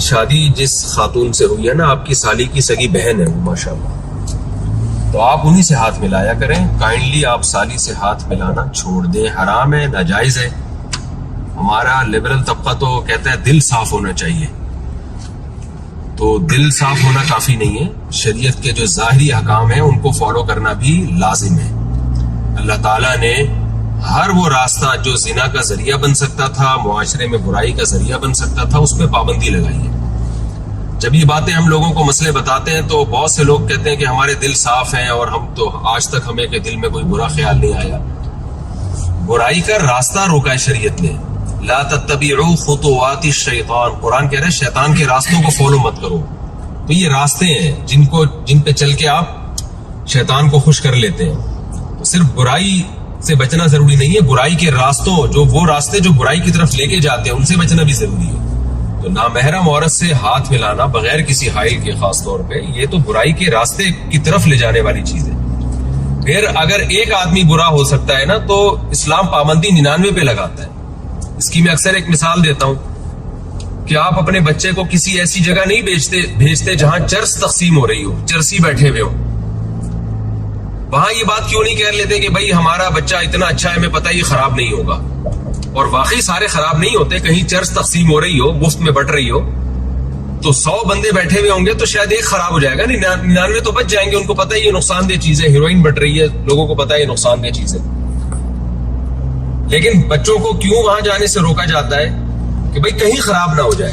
شادی جس خاتون سے ہوئی ہے نا، آپ کی سالی کی سگی بہن ہے وہ ماشاءاللہ، تو آپ انہی سے ہاتھ ملایا کریں. کائنڈلی آپ سالی سے ہاتھ ملانا چھوڑ دیں، حرام ہے، ناجائز ہے. ہمارا لبرل طبقہ تو کہتا ہے دل صاف ہونا چاہیے، تو دل صاف ہونا کافی نہیں ہے. شریعت کے جو ظاہری احکام ہیں ان کو فالو کرنا بھی لازم ہے. اللہ تعالیٰ نے ہر وہ راستہ جو زنا کا ذریعہ بن سکتا تھا، معاشرے میں برائی کا ذریعہ بن سکتا تھا، اس پہ پابندی لگائی ہے. جب یہ باتیں ہم لوگوں کو مسئلے بتاتے ہیں تو بہت سے لوگ کہتے ہیں کہ ہمارے دل صاف ہیں اور ہم تو آج تک ہمیں کہ دل میں کوئی برا خیال نہیں آیا. برائی کا راستہ روکا ہے شریعت نے. لا تتبعوا خطوات الشیطان، قرآن کہہ رہا ہے شیطان کے راستوں کو فالو مت کرو. تو یہ راستے ہیں جن پہ چل کے آپ شیطان کو خوش کر لیتے ہیں. تو صرف برائی سے بچنا ضروری نہیں ہے، برائی کے راستوں وہ راستے جو برائی کی طرف لے کے جاتے ہیں ان سے بچنا بھی ضروری ہے. تو نامحرم عورت سے ہاتھ ملانا بغیر کسی حائل کے، خاص طور پہ یہ تو برائی کے راستے کی طرف لے جانے والی چیز ہے. پھر اگر ایک آدمی برا ہو سکتا ہے نا تو اسلام پابندی 99 پہ لگاتا ہے. اس کی میں اکثر ایک مثال دیتا ہوں کہ آپ اپنے بچے کو کسی ایسی جگہ نہیں بھیجتے جہاں چرس تقسیم ہو رہی ہو، چرسی بیٹھے ہوئے ہو. وہاں یہ بات کیوں نہیں کہہ لیتے کہ بھائی ہمارا بچہ اتنا اچھا ہے، ہمیں پتہ یہ خراب نہیں ہوگا. اور واقعی سارے خراب نہیں ہوتے. کہیں چرس تقسیم ہو رہی ہو، مفت میں بٹ رہی ہو، تو 100 بندے بیٹھے ہوئے ہوں گے تو شاید ایک خراب ہو جائے گا، 99 تو بچ جائیں گے. ان کو پتہ ہے یہ نقصان دہ چیز ہے، ہیروئن بٹ رہی ہے، لوگوں کو پتہ ہے یہ نقصان دہ چیز ہے. لیکن بچوں کو کیوں وہاں جانے سے روکا جاتا ہے کہ بھائی کہیں خراب نہ ہو جائے.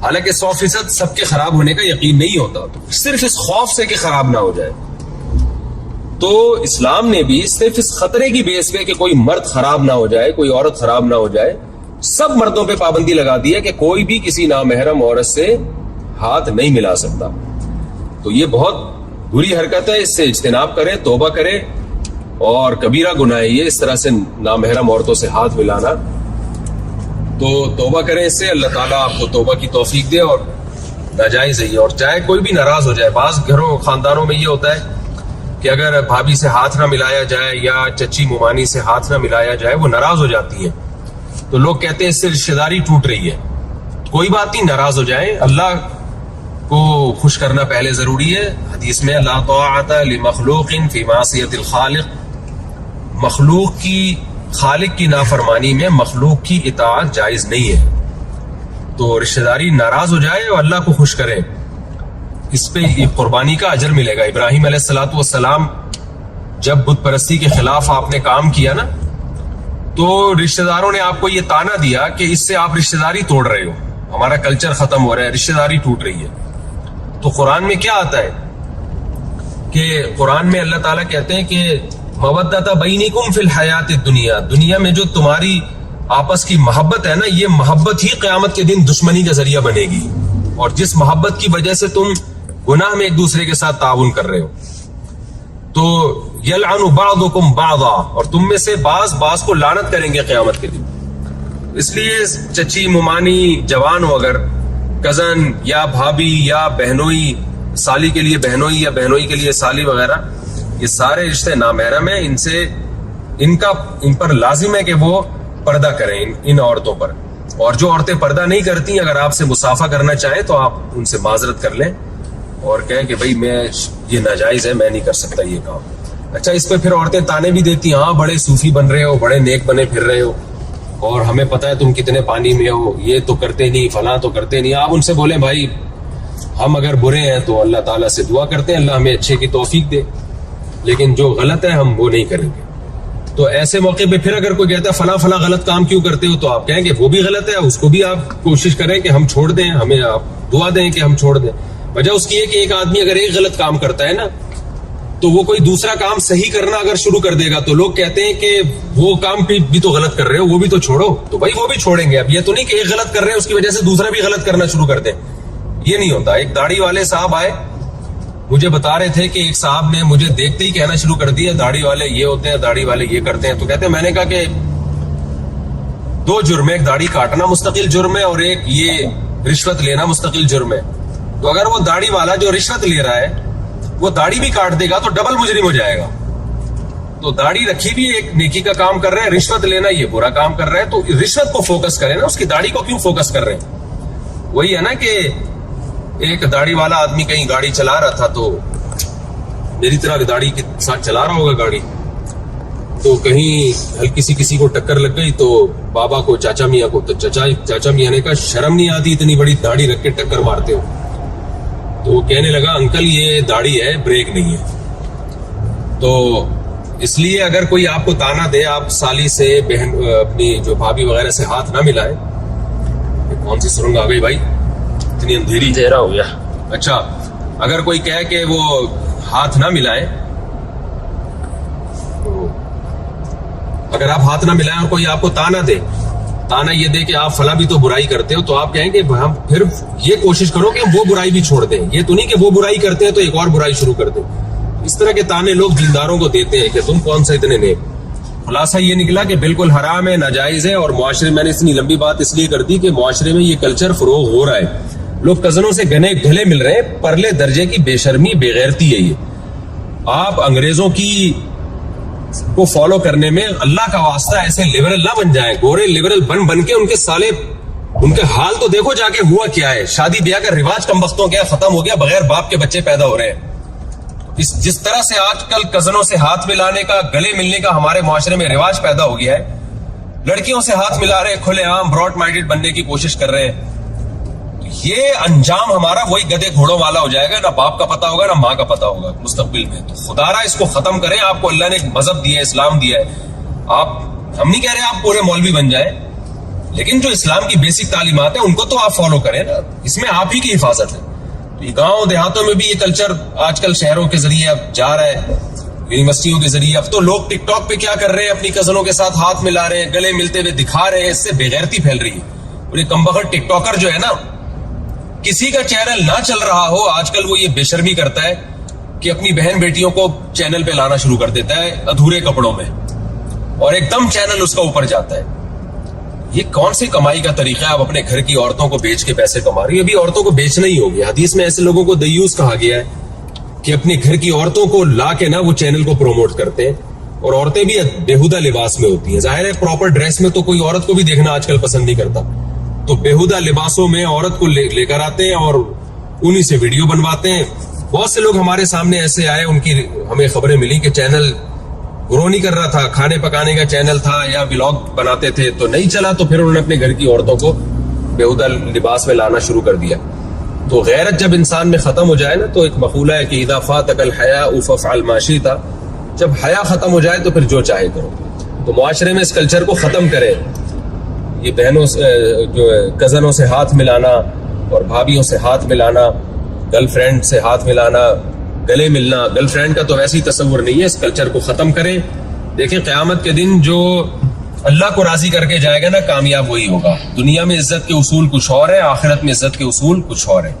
حالانکہ 100% سب کے خراب ہونے کا یقین نہیں ہوتا، صرف اس خوف سے کہ خراب نہ ہو جائے. تو اسلام نے بھی صرف اس خطرے کی بیس پہ کہ کوئی مرد خراب نہ ہو جائے، کوئی عورت خراب نہ ہو جائے، سب مردوں پہ پابندی لگا دی ہے کہ کوئی بھی کسی نامحرم عورت سے ہاتھ نہیں ملا سکتا. تو یہ بہت بری حرکت ہے، اس سے اجتناب کریں، توبہ کریں. اور کبیرہ گناہ ہے یہ، اس طرح سے نامحرم عورتوں سے ہاتھ ملانا. تو توبہ کریں اس سے، اللہ تعالیٰ آپ کو توبہ کی توفیق دے. اور ناجائز ہے یہ. اور چاہے کوئی بھی ناراض ہو جائے، بعض گھروں خاندانوں میں یہ ہوتا ہے کہ اگر بھابھی سے ہاتھ نہ ملایا جائے یا چچی ممانی سے ہاتھ نہ ملایا جائے وہ ناراض ہو جاتی ہیں. تو لوگ کہتے ہیں اس سے رشتہ داری ٹوٹ رہی ہے. کوئی بات نہیں، ناراض ہو جائیں، اللہ کو خوش کرنا پہلے ضروری ہے. حدیث میں لا طاعۃ لمخلوق فی معصیۃ الخالق، مخلوق کی خالق کی نافرمانی میں مخلوق کی اطاعت جائز نہیں ہے. تو رشتہ داری ناراض ہو جائے اور اللہ کو خوش کریں، اس پہ قربانی کا اجر ملے گا. ابراہیم علیہ الصلوۃ والسلام جب بت پرستی کے خلاف آپ نے کام کیا نا، تو رشتہ داروں نے آپ کو یہ تانا دیا کہ اس سے آپ رشتہ داری توڑ رہے ہو، ہمارا کلچر ختم ہو رہا ہے، رشتہ داری ٹوٹ رہی ہے. تو قرآن میں کیا آتا ہے کہ قرآن میں اللہ تعالیٰ کہتے ہیں کہ مودۃ بینکم فی الحیات الدنیا، دنیا میں جو تمہاری آپس کی محبت ہے نا، یہ محبت ہی قیامت کے دن دشمنی کا ذریعہ بنے گی. اور جس محبت کی وجہ سے تم گناہ میں ایک دوسرے کے ساتھ تعاون کر رہے ہو، تو یلعن بعضکم بعضا، اور تم میں سے بعض کو لعنت کریں گے قیامت کے دن. اس لیے چچی ممانی جوان ہو، اگر کزن یا بھابھی یا بہنوئی، سالی کے لیے بہنوئی یا بہنوئی کے لیے سالی وغیرہ، یہ سارے رشتے نامحرم ہیں. ان پر لازم ہے کہ وہ پردہ کریں ان عورتوں پر. اور جو عورتیں پردہ نہیں کرتی، اگر آپ سے مصافحہ کرنا چاہیں تو آپ ان سے معذرت کر لیں اور کہیں کہ بھائی یہ ناجائز ہے، میں نہیں کر سکتا یہ کام. اچھا، اس پہ پھر عورتیں تانے بھی دیتی، ہاں بڑے صوفی بن رہے ہو، بڑے نیک بنے پھر رہے ہو، اور ہمیں پتہ ہے تم کتنے پانی میں ہو، یہ تو کرتے نہیں، فلاں تو کرتے نہیں. آپ ان سے بولیں بھائی ہم اگر برے ہیں تو اللہ تعالیٰ سے دعا کرتے ہیں اللہ ہمیں اچھے کی توفیق دے، لیکن جو غلط ہے ہم وہ نہیں کریں گے. تو ایسے موقع پہ پھر اگر کوئی کہتا ہے فلاں غلط کام کیوں کرتے ہو، تو آپ کہیں کہ وہ بھی غلط ہے، اس کو بھی آپ کوشش کریں کہ ہم چھوڑ دیں، ہمیں آپ دعا دیں کہ ہم چھوڑ دیں. وجہ اس کی ہے کہ ایک آدمی اگر ایک غلط کام کرتا ہے نا، تو وہ کوئی دوسرا کام صحیح کرنا اگر شروع کر دے گا تو لوگ کہتے ہیں کہ وہ کام بھی تو غلط کر رہے ہو، وہ بھی تو چھوڑو. تو بھائی وہ بھی چھوڑیں گے. اب یہ تو نہیں کہ ایک غلط کر رہے ہیں اس کی وجہ سے دوسرا بھی غلط کرنا شروع کر دیں، یہ نہیں ہوتا. ایک داڑھی والے صاحب آئے، مجھے بتا رہے تھے کہ ایک صاحب نے مجھے دیکھتے ہی کہنا شروع کر دیا داڑھی والے یہ ہوتے ہیں، داڑھی والے یہ کرتے ہیں. تو کہتے ہیں میں نے کہا کہ 2 جرم ہے، ایک داڑھی کاٹنا مستقل جرم ہے اور ایک یہ رشوت لینا مستقل جرم ہے. تو اگر وہ داڑھی والا جو رشوت لے رہا ہے وہ داڑھی بھی کاٹ دے گا تو ڈبل مجرم ہو جائے گا. تو داڑھی رکھی بھی ایک نیکی کا کام کر رہے ہیں، رشوت لینا یہ برا کام کر رہے ہیں. تو رشوت کو فوکس کریں نا، اس کی داڑھی کو کیوں فوکس کر رہے ہیں. وہی ہے نا کہ ایک داڑھی والا آدمی کہیں گاڑی چلا رہا تھا, تو میری طرح داڑھی کے ساتھ چلا رہا ہوگا گاڑی, تو کہیں ہلکی سی کسی کو ٹکر لگ گئی تو بابا کو, چاچا میاں کو, تو چاچا میاں نے کہا شرم نہیں آتی اتنی بڑی داڑھی رکھ کے ٹکر مارتے ہو؟ تو وہ کہنے لگا انکل یہ داڑھی ہے, بریک نہیں ہے. تو اس لیے اگر کوئی آپ کو تانا دے, آپ سالی سے, بہن اپنی جو بھابھی وغیرہ سے ہاتھ نہ ملائے. کون سی سرنگ آ گئی بھائی, اتنی اندھیرا ہو گیا. اچھا, اگر کوئی کہے کہ وہ ہاتھ نہ ملائے, اگر آپ ہاتھ نہ ملائیں اور کوئی آپ کو تانا دے, تانا یہ دے کہ آپ فلاں بھی تو برائی کرتے ہو, تو آپ کہیں گے ہم پھر یہ کوشش کرو کہ ہم وہ برائی بھی چھوڑ دیں. یہ تو نہیں کہ وہ برائی کرتے ہیں تو ایک اور برائی شروع کر دیں. اس طرح کے تانے لوگ دینداروں کو دیتے ہیں کہ تم کون سا اتنے نیک. خلاصہ یہ نکلا کہ بالکل حرام ہے, ناجائز ہے, اور معاشرے میں نے اتنی لمبی بات اس لیے کر دی کہ معاشرے میں یہ کلچر فروغ ہو رہا ہے. لوگ کزنوں سے گلے مل رہے ہیں, پرلے درجے کی بے شرمی, بے غیرتی ہے یہ. آپ انگریزوں کی کو فالو کرنے میں اللہ کا واسطہ ایسے لبرل نہ بن جائیں. گورے لبرل بن کے ان کے سالے, ان کے حال تو دیکھو جا کے ہوا کیا ہے. شادی بیاہ کا رواج کم وقتوں گیا, ختم ہو گیا, بغیر باپ کے بچے پیدا ہو رہے ہیں. جس طرح سے آج کل کزنوں سے ہاتھ ملانے کا, گلے ملنے کا ہمارے معاشرے میں رواج پیدا ہو گیا ہے, لڑکیوں سے ہاتھ ملا رہے, کھلے عام براڈ مائنڈڈ بننے کی کوشش کر رہے ہیں. یہ انجام ہمارا وہی گدے گھوڑوں والا ہو جائے گا, نہ باپ کا پتہ ہوگا نہ ماں کا پتہ ہوگا مستقبل میں. تو خدا را اس کو ختم کریں. آپ کو اللہ نے ایک مذہب دیا ہے, اسلام دیا ہے. ہم نہیں کہہ رہے آپ پورے مولوی بن جائیں, لیکن جو اسلام کی بیسک تعلیمات ہیں ان کو تو آپ فالو کریں نا. اس میں آپ ہی کی حفاظت ہے. گاؤں دیہاتوں میں بھی یہ کلچر آج کل شہروں کے ذریعے اب جا رہا ہے, یونیورسٹیوں کے ذریعے. اب تو لوگ ٹک ٹاک پہ کیا کر رہے ہیں, اپنی کزنوں کے ساتھ ہاتھ ملا رہے ہیں, گلے ملتے ہوئے دکھا رہے ہیں. اس سے بےغیرتی پھیل رہی ہے. اور یہ کمبخت ٹک ٹاکر جو ہے نا, کسی کا چینل نہ چل رہا ہو آج کل وہ یہ بے شرمی کرتا ہے کہ اپنی بہن بیٹیوں کو چینل پہ لانا شروع کر دیتا ہے ادھورے کپڑوں میں, اور ایک دم چینل اس کا اوپر جاتا ہے. یہ کون سی کمائی کا طریقہ ہے؟ آپ اپنے گھر کی عورتوں کو بیچ کے پیسے کما رہی ہیں. ابھی عورتوں کو بیچنا ہی ہو گیا. حدیث میں ایسے لوگوں کو دیوس کہا گیا ہے کہ اپنے گھر کی عورتوں کو لا کے نا وہ چینل کو پروموٹ کرتے ہیں. اور عورتیں بھی بےہودہ لباس میں ہوتی ہیں. ظاہر ہے پراپر ڈریس میں تو کوئی عورت کو بھی دیکھنا آج کل پسند نہیں کرتا, تو بےہودہ لباسوں میں عورت کو لے کر آتے ہیں اور انہی سے ویڈیو بنواتے ہیں. بہت سے لوگ ہمارے سامنے ایسے آئے, ان کی ہمیں خبریں ملی کہ چینل گرو نہیں کر رہا تھا, کھانے پکانے کا چینل تھا یا ولاگ بناتے تھے, تو نہیں چلا, تو پھر انہوں نے اپنے گھر کی عورتوں کو بےہودہ لباس میں لانا شروع کر دیا. تو غیرت جب انسان میں ختم ہو جائے نا, تو ایک مقولہ ہے کہ اذا فاتک الحیاء فافعل ما شئت, جب حیا ختم ہو جائے تو پھر جو چاہے کرو. تو معاشرے میں اس کلچر کو ختم کرے. یہ بہنوں جو کزنوں سے ہاتھ ملانا اور بھابھیوں سے ہاتھ ملانا, گرل فرینڈ سے ہاتھ ملانا, گلے ملنا, گرل فرینڈ کا تو ویسے ہی تصور نہیں ہے. اس کلچر کو ختم کریں. دیکھیں قیامت کے دن جو اللہ کو راضی کر کے جائے گا نا, کامیاب وہی ہوگا. دنیا میں عزت کے اصول کچھ اور ہے, آخرت میں عزت کے اصول کچھ اور ہے.